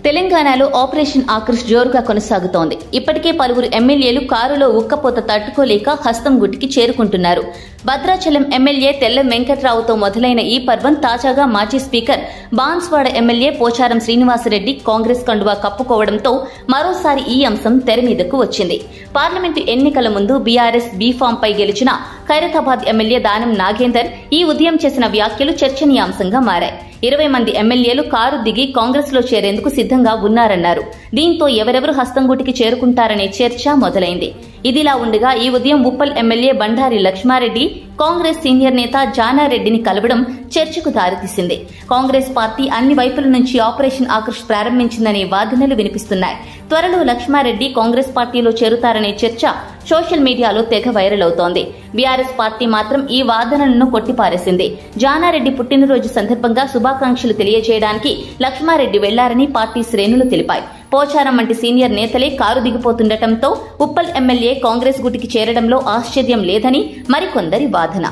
తెలంగాణలో ఆపరేషన్ ఆకర్ష్ జోరుగా కొనసాగుతోంది. ఇప్పటికే పలువురు ఎమ్మెల్యేలు కారులో ఉక్కపోత తట్టుకోలేక హస్తం గుట్టికి చేరుకుంటున్నారు. భద్రాచలం ఎమ్మెల్యే తెల్లం వెంకట్రావుతో మొదలైన ఈ పర్వం తాజాగా మాజీ స్పీకర్ బాన్స్వాడ ఎమ్మెల్యే పోచారం శ్రీనివాసరెడ్డి కాంగ్రెస్ కండువా కప్పుకోవడంతో మరోసారి ఈ అంశం తెరమీదకు వచ్చింది. పార్లమెంటు ఎన్నికల ముందు బీఆర్ఎస్ బీఫామ్ పై గెలిచిన ఖైరతాబాద్ ఎమ్మెల్యే దానం నాగేందర్ ఈ ఉదయం చేసిన వ్యాఖ్యలు చర్చనీయాంశంగా మారాయి. 20 మంది ఎమ్మెల్యేలు కారు దిగి కాంగ్రెస్ లో చేరేందుకు సిద్ధంగా ఉన్నారన్నారు. దీంతో ఎవరెవరు హస్తంగూటికి చేరుకుంటారనే చర్చ మొదలైంది. ఇదిలా ఉండగా ఈ ఉదయం ఉప్పల్ ఎమ్మెల్యే బండారి లక్ష్మారెడ్డి కాంగ్రెస్ సీనియర్ నేత జానారెడ్డిని కలవడం చర్చకు దారితీసింది. కాంగ్రెస్ పార్టీ అన్ని వైపుల నుంచి ఆపరేషన్ ఆకర్ష్ ప్రారంభించిందనే వాదనలు వినిపిస్తున్నాయి. త్వరలో లక్ష్మారెడ్డి కాంగ్రెస్ పార్టీలో చేరుతారనే చర్చ సోషల్ మీడియాలో తెగ వైరల్ అవుతోంది. బీఆర్ఎస్ పార్టీ మాత్రం ఈ వాదనలను కొట్టిపారేసింది. జానారెడ్డి పుట్టినరోజు సందర్భంగా శుభాకాంక్షలు తెలియజేయడానికి లక్ష్మారెడ్డి వెళ్లారని పార్టీ శ్రేణులు తెలిపాయి. పోచారం వంటి సీనియర్ నేతలే కారు దిగిపోతుండటంతో ఉప్పల్ ఎమ్మెల్యే కాంగ్రెస్ గుటికి చేరడంలో ఆశ్చర్యం లేదని మరికొందరి వాదన.